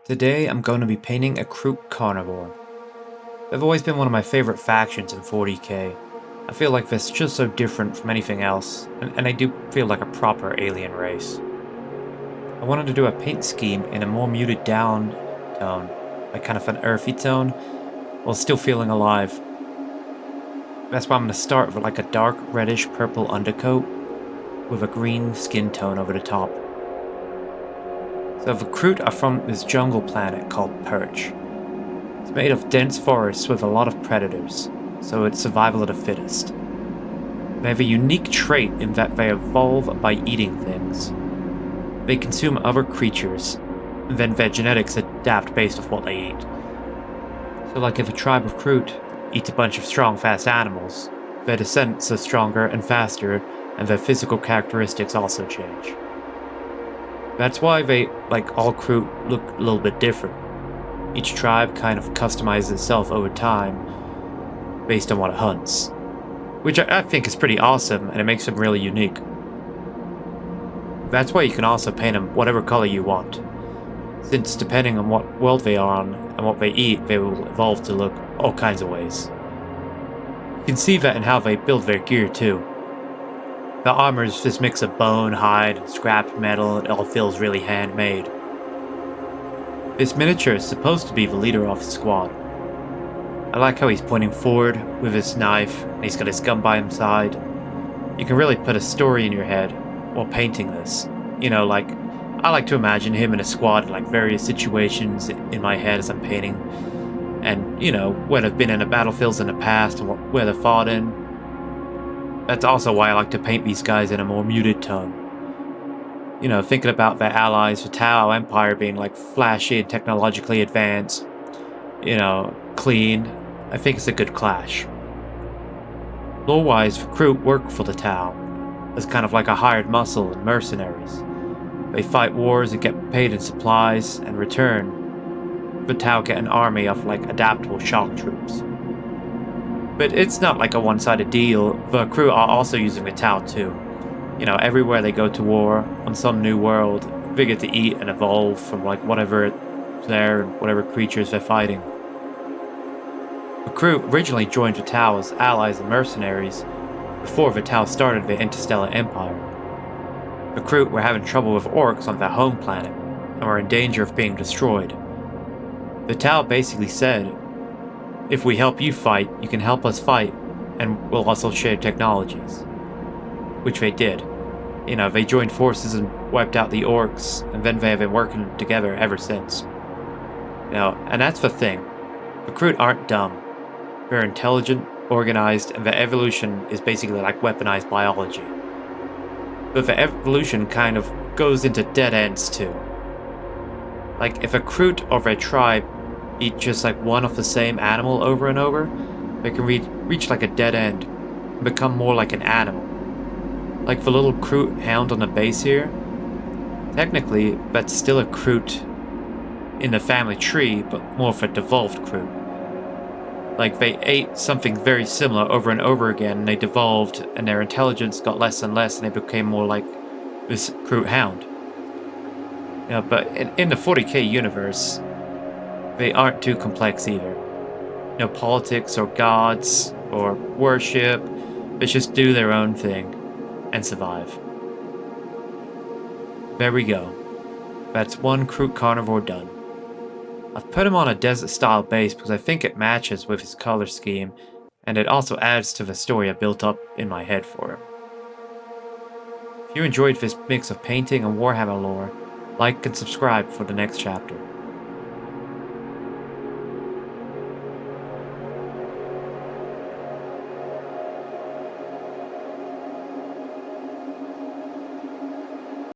Today I'm going to be painting a Kroot Carnivore. They've always been one of my favorite factions in 40k. I feel like they're just so different from anything else, and they do feel like a proper alien race. I wanted to do a paint scheme in a more muted down tone, like kind of an earthy tone, while still feeling alive. That's why I'm going to start with like a dark reddish purple undercoat with a green skin tone over the top. So the Kroot are from this jungle planet called Pech. It's made of dense forests with a lot of predators, so it's survival of the fittest. They have a unique trait in that they evolve by eating things. They consume other creatures, and then their genetics adapt based off what they eat. So like if a tribe of Kroot eats a bunch of strong, fast animals, their descendants are stronger and faster, and their physical characteristics also change. That's why they, like all Kroot, look a little bit different. Each tribe kind of customizes itself over time based on what it hunts, which I think is pretty awesome, and it makes them really unique. That's why you can also paint them whatever color you want, since depending on what world they are on and what they eat, they will evolve to look all kinds of ways. You can see that in how they build their gear too. The armor is this mix of bone, hide, and scrap metal. It all feels really handmade. This miniature is supposed to be the leader of the squad. I like how he's pointing forward with his knife, and he's got his gun by his side. You can really put a story in your head while painting this. You know, like, I like to imagine him in a squad in like various situations in my head as I'm painting. And, you know, where they've been in the battlefields in the past and where they've fought in. That's also why I like to paint these guys in a more muted tone. You know, thinking about their allies, the Tau Empire being like flashy and technologically advanced, you know, clean, I think it's a good clash. Lore-wise, the Kroot work for the Tau as kind of like a hired muscle and mercenaries. They fight wars and get paid in supplies, and return, the Tau get an army of like adaptable shock troops. But it's not like a one-sided deal. The Kroot are also using the Tau too. You know, everywhere they go to war, on some new world, they get to eat and evolve from like whatever is there and whatever creatures they're fighting. The Kroot originally joined the Tau as allies and mercenaries before the Tau started the interstellar empire. The Kroot were having trouble with orcs on their home planet and were in danger of being destroyed. The Tau basically said, if we help you fight, you can help us fight, and we'll also share technologies. Which they did. You know, they joined forces and wiped out the orcs, and then they have been working together ever since. You know, and that's the thing. The Kroot aren't dumb. They're intelligent, organized, and their evolution is basically like weaponized biology. But the evolution kind of goes into dead ends too. Like, if a Kroot or their tribe eat just like one of the same animal over and over, they can reach like a dead end and become more like an animal. Like the little Kroot hound on the base here, technically that's still a Kroot in the family tree, but more of a devolved Kroot. Like they ate something very similar over and over again, and they devolved, and their intelligence got less and less, and they became more like this Kroot hound. You know, but in the 40k universe, they aren't too complex either. No politics or gods or worship. They just do their own thing and survive. There we go. That's one Kroot Carnivore done. I've put him on a desert style base because I think it matches with his color scheme, and it also adds to the story I built up in my head for him. If you enjoyed this mix of painting and Warhammer lore, like and subscribe for the next chapter.